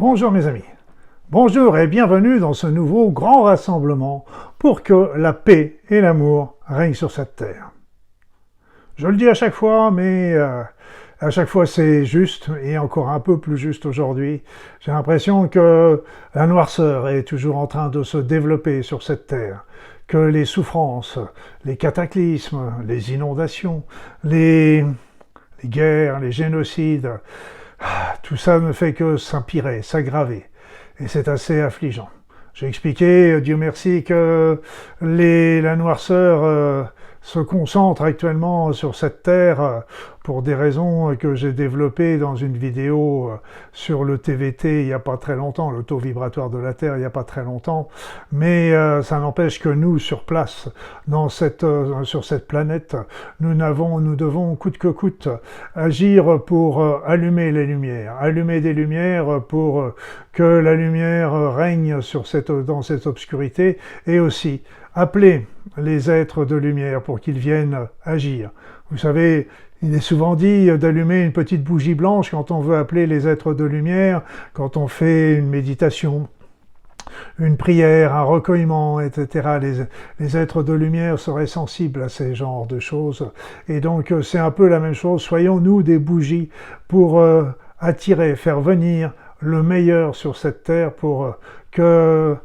Bonjour mes amis, bonjour et bienvenue dans ce nouveau grand rassemblement pour que la paix et l'amour règnent sur cette terre. Je le dis à chaque fois, mais à chaque fois c'est juste et encore un peu plus juste aujourd'hui. J'ai l'impression que la noirceur est toujours en train de se développer sur cette terre, que les souffrances, les cataclysmes, les inondations, les guerres, les génocides, tout ça ne fait que s'empirer, s'aggraver. Et c'est assez affligeant. J'ai expliqué, Dieu merci, que la noirceur se concentre actuellement sur cette terre pour des raisons que j'ai développées dans une vidéo sur le TVT il n'y a pas très longtemps, le taux vibratoire de la Terre il n'y a pas très longtemps, mais ça n'empêche que nous, sur place, sur cette planète, nous devons coûte que coûte agir pour allumer les lumières, allumer des lumières pour que la lumière règne dans cette obscurité et aussi appeler les êtres de lumière pour qu'ils viennent agir. Vous savez, il est souvent dit d'allumer une petite bougie blanche quand on veut appeler les êtres de lumière, quand on fait une méditation, une prière, un recueillement, etc. Les êtres de lumière seraient sensibles à ces genres de choses. Et donc c'est un peu la même chose. Soyons-nous des bougies pour attirer, faire venir le meilleur sur cette terre pour que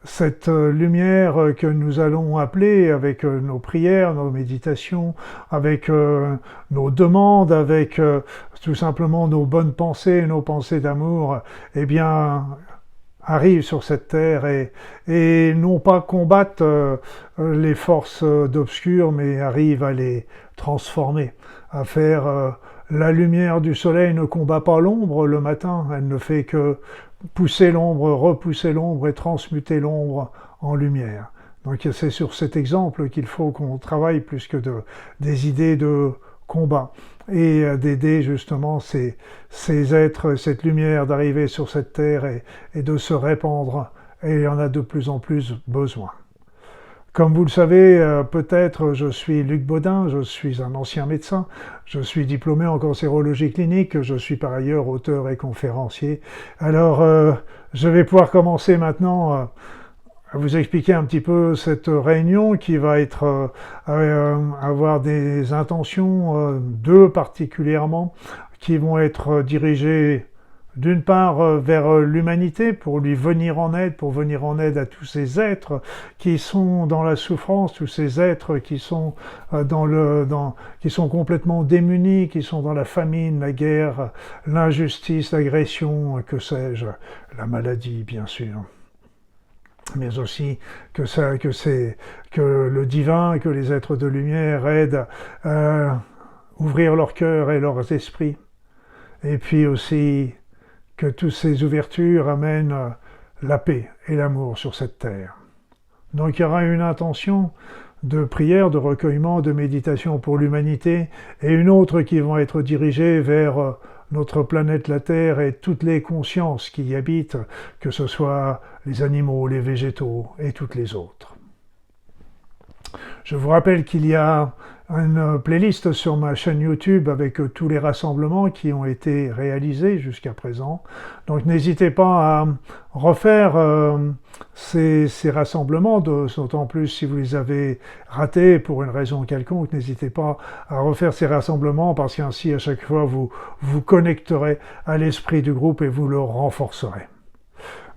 cette lumière que nous allons appeler avec nos prières, nos méditations, avec nos demandes, avec tout simplement nos bonnes pensées, nos pensées d'amour, eh bien, arrive sur cette terre et non pas combattent les forces d'obscur, mais arrive à les transformer, à faire la lumière du soleil ne combat pas l'ombre le matin, elle ne fait que pousser l'ombre, repousser l'ombre et transmuter l'ombre en lumière. Donc c'est sur cet exemple qu'il faut qu'on travaille plus que des idées de combat et d'aider justement ces êtres, cette lumière d'arriver sur cette terre et de se répandre. Et il y en a de plus en plus besoin. Comme vous le savez, peut-être, je suis Luc Baudin, je suis un ancien médecin, je suis diplômé en cancérologie clinique, je suis par ailleurs auteur et conférencier. Alors, je vais pouvoir commencer maintenant à vous expliquer un petit peu cette réunion qui va avoir des intentions, deux particulièrement, qui vont être dirigées d'une part vers l'humanité pour lui venir en aide, pour venir en aide à tous ces êtres qui sont dans la souffrance, tous ces êtres qui sont qui sont complètement démunis, qui sont dans la famine, la guerre, l'injustice, l'agression, que sais-je, la maladie bien sûr. Mais aussi que le divin, que les êtres de lumière aident à ouvrir leur cœur et leurs esprits. Et puis aussi que toutes ces ouvertures amènent la paix et l'amour sur cette terre. Donc il y aura une intention de prière, de recueillement, de méditation pour l'humanité, et une autre qui vont être dirigées vers notre planète la Terre et toutes les consciences qui y habitent, que ce soit les animaux, les végétaux et toutes les autres. Je vous rappelle qu'il y a une playlist sur ma chaîne YouTube avec tous les rassemblements qui ont été réalisés jusqu'à présent. Donc n'hésitez pas à refaire ces rassemblements, d'autant plus si vous les avez ratés pour une raison quelconque, n'hésitez pas à refaire ces rassemblements parce qu'ainsi à chaque fois vous vous connecterez à l'esprit du groupe et vous le renforcerez.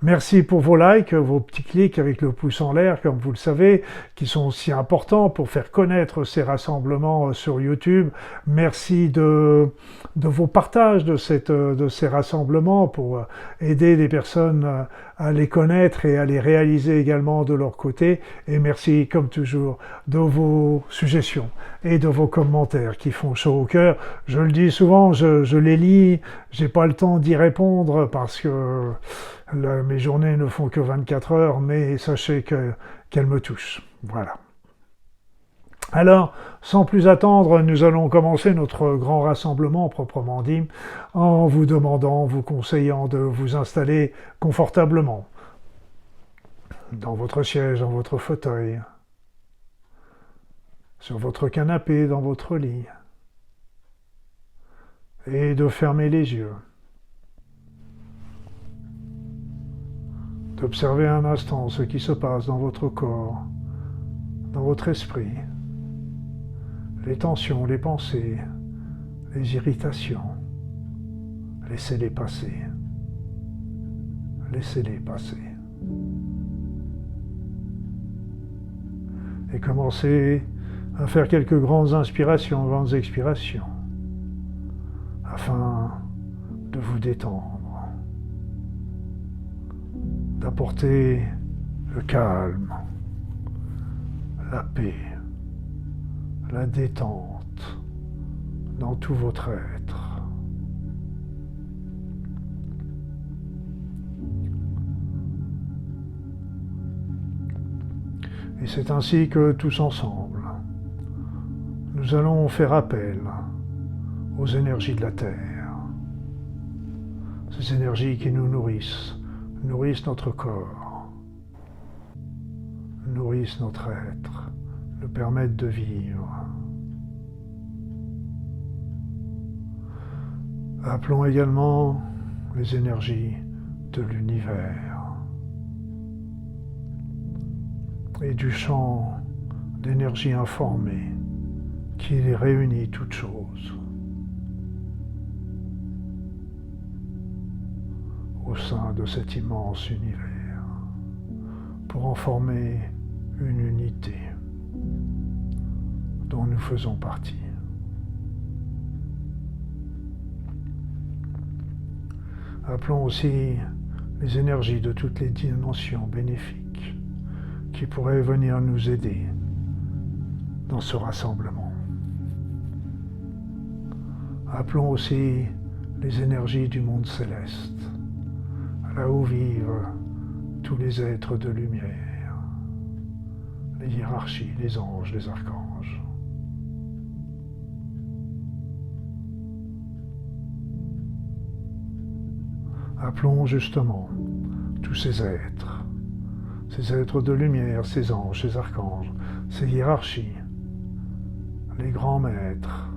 Merci pour vos likes, vos petits clics avec le pouce en l'air, comme vous le savez, qui sont aussi importants pour faire connaître ces rassemblements sur YouTube. Merci de vos partages de ces rassemblements pour aider les personnes à les connaître et à les réaliser également de leur côté. Et merci, comme toujours, de vos suggestions et de vos commentaires qui font chaud au cœur. Je le dis souvent, je les lis, j'ai pas le temps d'y répondre parce que mes journées ne font que 24 heures, mais sachez qu'elles me touchent. Voilà. Alors, sans plus attendre, nous allons commencer notre grand rassemblement proprement dit, en vous demandant, vous conseillant de vous installer confortablement dans votre siège, dans votre fauteuil, sur votre canapé, dans votre lit, et de fermer les yeux. Observez un instant ce qui se passe dans votre corps, dans votre esprit, les tensions, les pensées, les irritations. Laissez-les passer. Laissez-les passer. Et commencez à faire quelques grandes inspirations, grandes expirations, afin de vous détendre, d'apporter le calme, la paix, la détente dans tout votre être. Et c'est ainsi que tous ensemble, nous allons faire appel aux énergies de la Terre, ces énergies qui nous nourrissent notre corps, nourrissent notre être, nous permettent de vivre. Appelons également les énergies de l'univers et du champ d'énergie informée qui les réunit toutes choses au sein de cet immense univers pour en former une unité dont nous faisons partie. Appelons aussi les énergies de toutes les dimensions bénéfiques qui pourraient venir nous aider dans ce rassemblement. Appelons aussi les énergies du monde céleste, là où vivent tous les êtres de lumière, les hiérarchies, les anges, les archanges. Appelons justement tous ces êtres de lumière, ces anges, ces archanges, ces hiérarchies, les grands maîtres,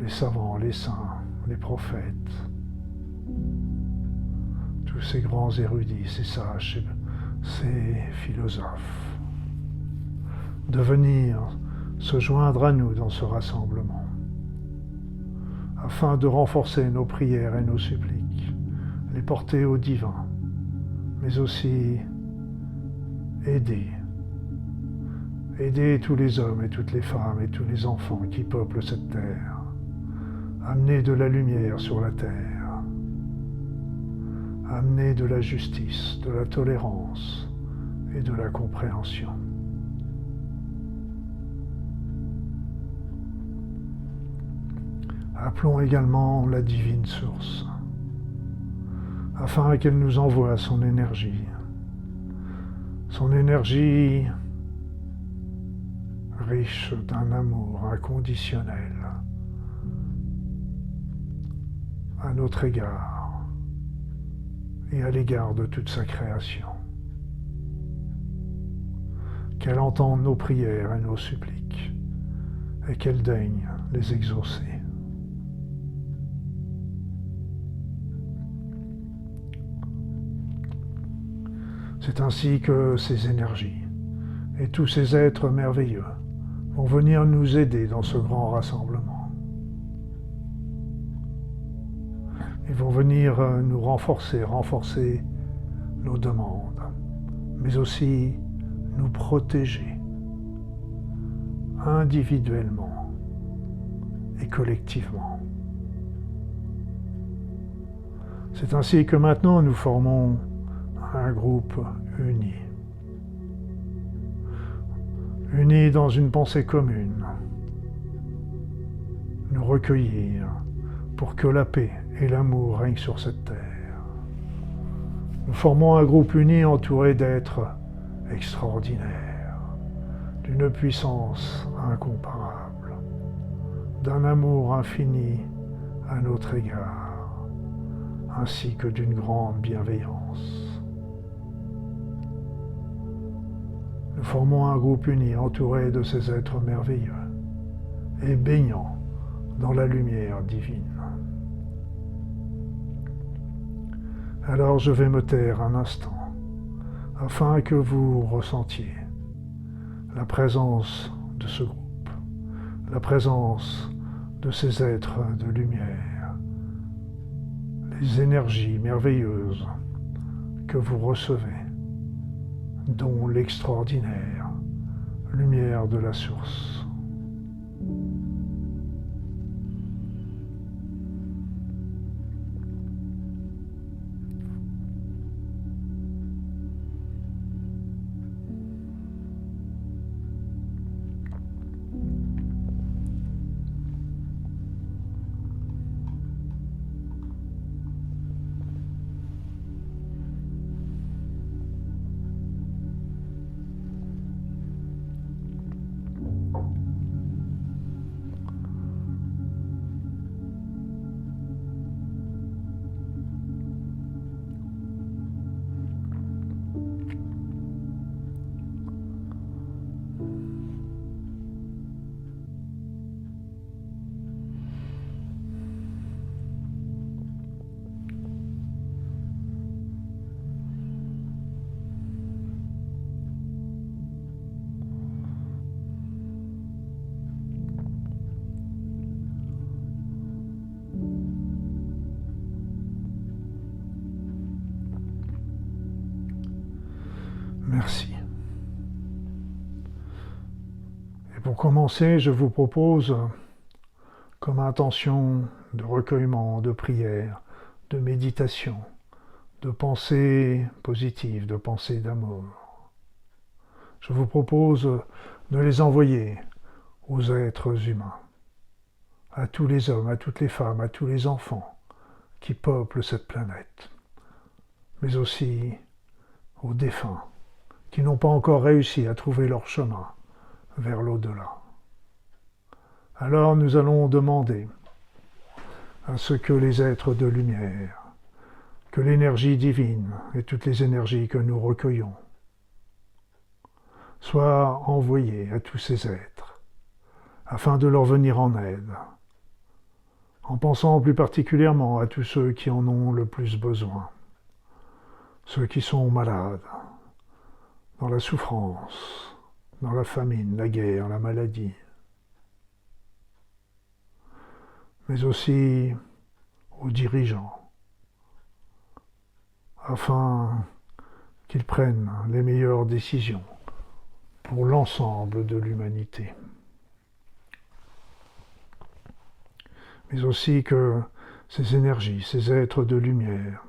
les savants, les saints, les prophètes, tous ces grands érudits, ces sages, ces philosophes, de venir se joindre à nous dans ce rassemblement, afin de renforcer nos prières et nos suppliques, les porter au divin, mais aussi aider tous les hommes et toutes les femmes et tous les enfants qui peuplent cette terre, amener de la lumière sur la terre, amener de la justice, de la tolérance et de la compréhension. Appelons également la divine source, afin qu'elle nous envoie son énergie riche d'un amour inconditionnel à notre égard et à l'égard de toute sa création. Qu'elle entende nos prières et nos suppliques et qu'elle daigne les exaucer. C'est ainsi que ces énergies et tous ces êtres merveilleux vont venir nous aider dans ce grand rassemblement. Ils vont venir nous renforcer nos demandes, mais aussi nous protéger individuellement et collectivement. C'est ainsi que maintenant nous formons un groupe uni dans une pensée commune, nous recueillir pour que la paix et l'amour règnent sur cette terre. Nous formons un groupe uni entouré d'êtres extraordinaires, d'une puissance incomparable, d'un amour infini à notre égard, ainsi que d'une grande bienveillance. Nous formons un groupe uni entouré de ces êtres merveilleux et baignant dans la lumière divine. Alors je vais me taire un instant, afin que vous ressentiez la présence de ce groupe, la présence de ces êtres de lumière, les énergies merveilleuses que vous recevez, dont l'extraordinaire lumière de la source. Merci. Et pour commencer, je vous propose, comme intention de recueillement, de prière, de méditation, de pensée positive, de pensée d'amour, je vous propose de les envoyer aux êtres humains, à tous les hommes, à toutes les femmes, à tous les enfants qui peuplent cette planète, mais aussi aux défunts qui n'ont pas encore réussi à trouver leur chemin vers l'au-delà. Alors nous allons demander à ce que les êtres de lumière, que l'énergie divine et toutes les énergies que nous recueillons soient envoyées à tous ces êtres, afin de leur venir en aide, en pensant plus particulièrement à tous ceux qui en ont le plus besoin, ceux qui sont malades, dans la souffrance, dans la famine, la guerre, la maladie, mais aussi aux dirigeants, afin qu'ils prennent les meilleures décisions pour l'ensemble de l'humanité. Mais aussi que ces énergies, ces êtres de lumière,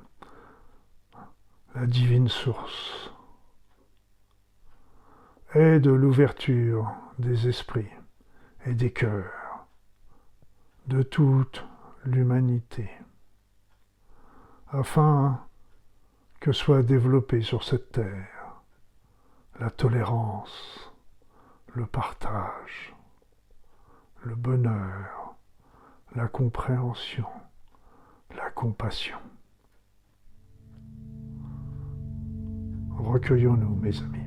la divine source, aident l'ouverture des esprits et des cœurs de toute l'humanité, afin que soit développée sur cette terre la tolérance, le partage, le bonheur, la compréhension, la compassion. Recueillons-nous, mes amis.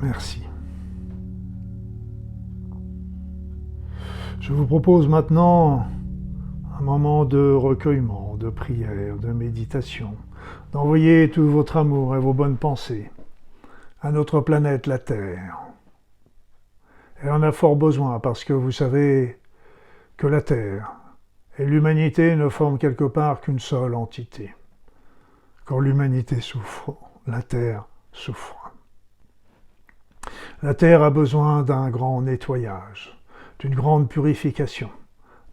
Merci. Je vous propose maintenant un moment de recueillement, de prière, de méditation, d'envoyer tout votre amour et vos bonnes pensées à notre planète, la Terre. Elle en a fort besoin parce que vous savez que la Terre et l'humanité ne forment quelque part qu'une seule entité. Quand l'humanité souffre, la Terre souffre. La Terre a besoin d'un grand nettoyage, d'une grande purification.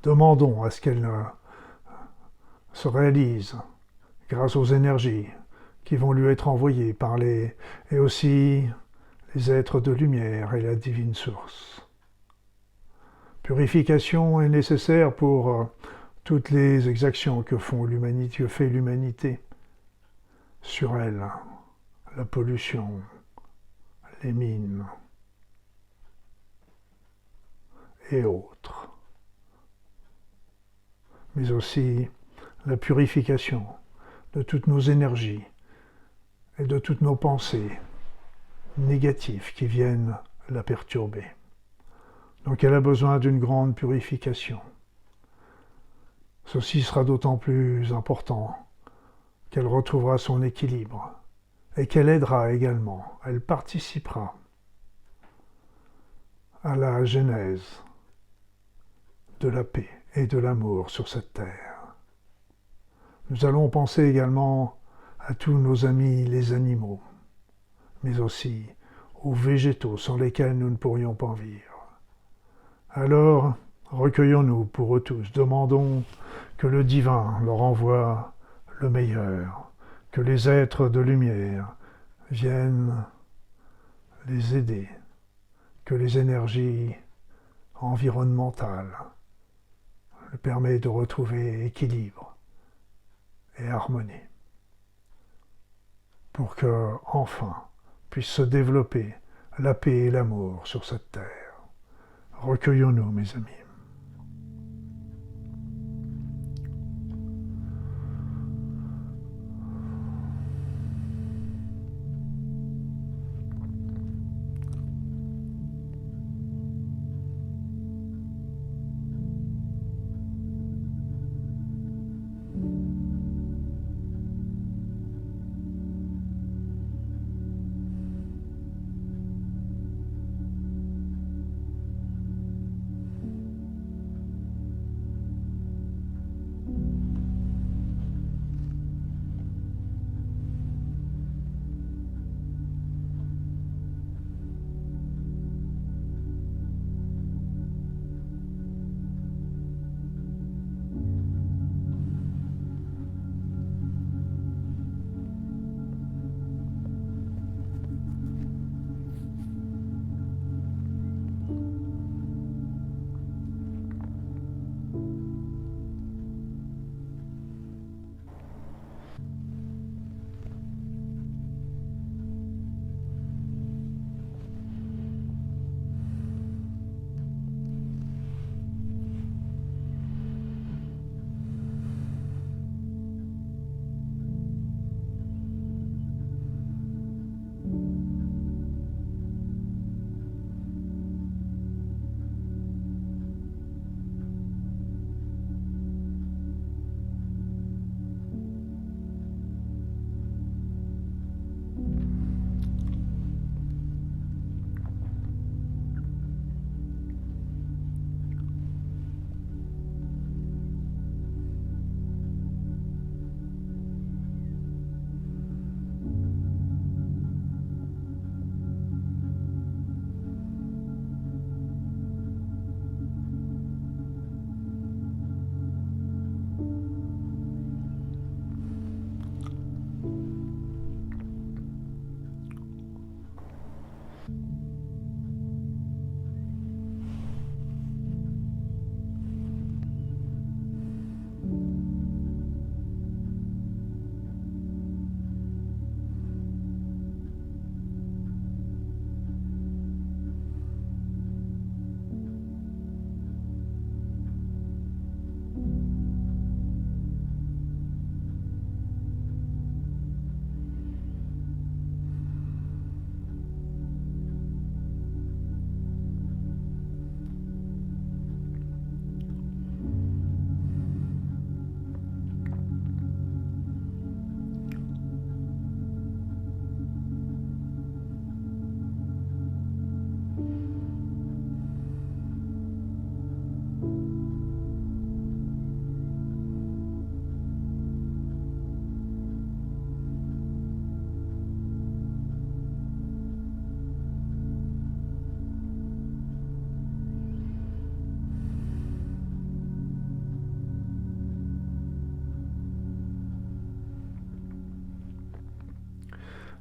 Demandons à ce qu'elle se réalise grâce aux énergies qui vont lui être envoyées par et aussi les êtres de lumière et la divine source. Purification est nécessaire pour toutes les exactions que fait l'humanité sur elle, la pollution, les mines et autres, mais aussi la purification de toutes nos énergies et de toutes nos pensées négatives qui viennent la perturber. Donc elle a besoin d'une grande purification. Ceci sera d'autant plus important qu'elle retrouvera son équilibre et qu'elle aidera également, elle participera à la genèse de la paix et de l'amour sur cette terre. Nous allons penser également à tous nos amis les animaux, mais aussi aux végétaux sans lesquels nous ne pourrions pas vivre. Alors, recueillons-nous pour eux tous, demandons que le divin leur envoie le meilleur, que les êtres de lumière viennent les aider, que les énergies environnementales leur permettent de retrouver équilibre et harmonie, pour que, enfin, puisse se développer la paix et l'amour sur cette terre. Recueillons-nous, mes amis.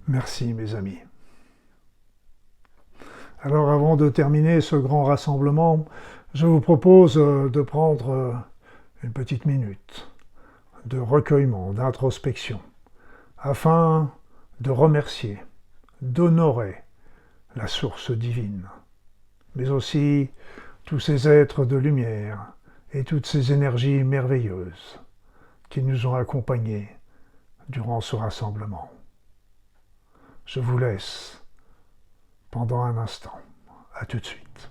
Merci mes amis. Alors avant de terminer ce grand rassemblement, je vous propose de prendre une petite minute de recueillement, d'introspection, afin de remercier, d'honorer la source divine, mais aussi tous ces êtres de lumière et toutes ces énergies merveilleuses qui nous ont accompagnés durant ce rassemblement. Je vous laisse pendant un instant. À tout de suite.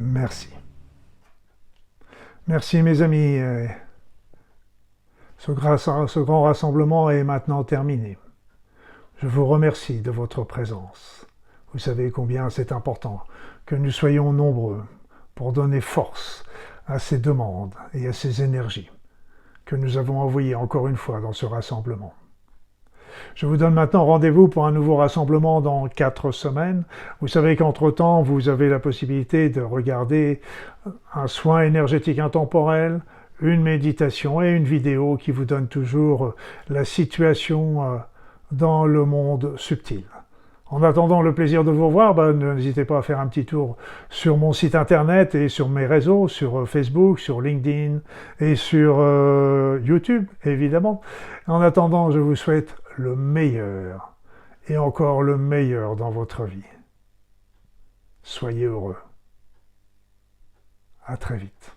Merci. Merci mes amis. Ce grand rassemblement est maintenant terminé. Je vous remercie de votre présence. Vous savez combien c'est important que nous soyons nombreux pour donner force à ces demandes et à ces énergies que nous avons envoyées encore une fois dans ce rassemblement. Je vous donne maintenant rendez-vous pour un nouveau rassemblement dans 4 semaines. Vous savez qu'entre-temps, vous avez la possibilité de regarder un soin énergétique intemporel, une méditation et une vidéo qui vous donne toujours la situation dans le monde subtil. En attendant le plaisir de vous revoir, n'hésitez pas à faire un petit tour sur mon site internet et sur mes réseaux, sur Facebook, sur LinkedIn et sur YouTube, évidemment. En attendant, je vous souhaite le meilleur et encore le meilleur dans votre vie. Soyez heureux. À très vite.